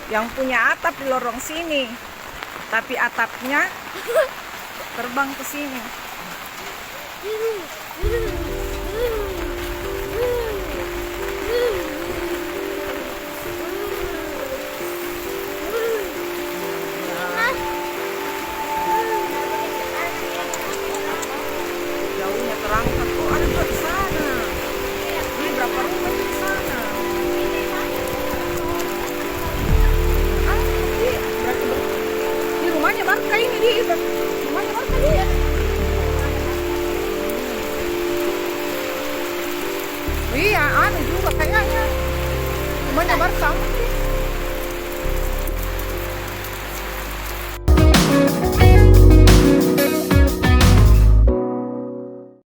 Yang punya atap di lorong sini, tapi atapnya terbang ke sini. Jauhnya terangkat. Oh, ada juga di sana. Ini berapa rumah di sana? Ah, iya. Di rumahnya Barca ini di rumahnya Barca dia. Iya, anu juga kayaknya rumahnya Barca.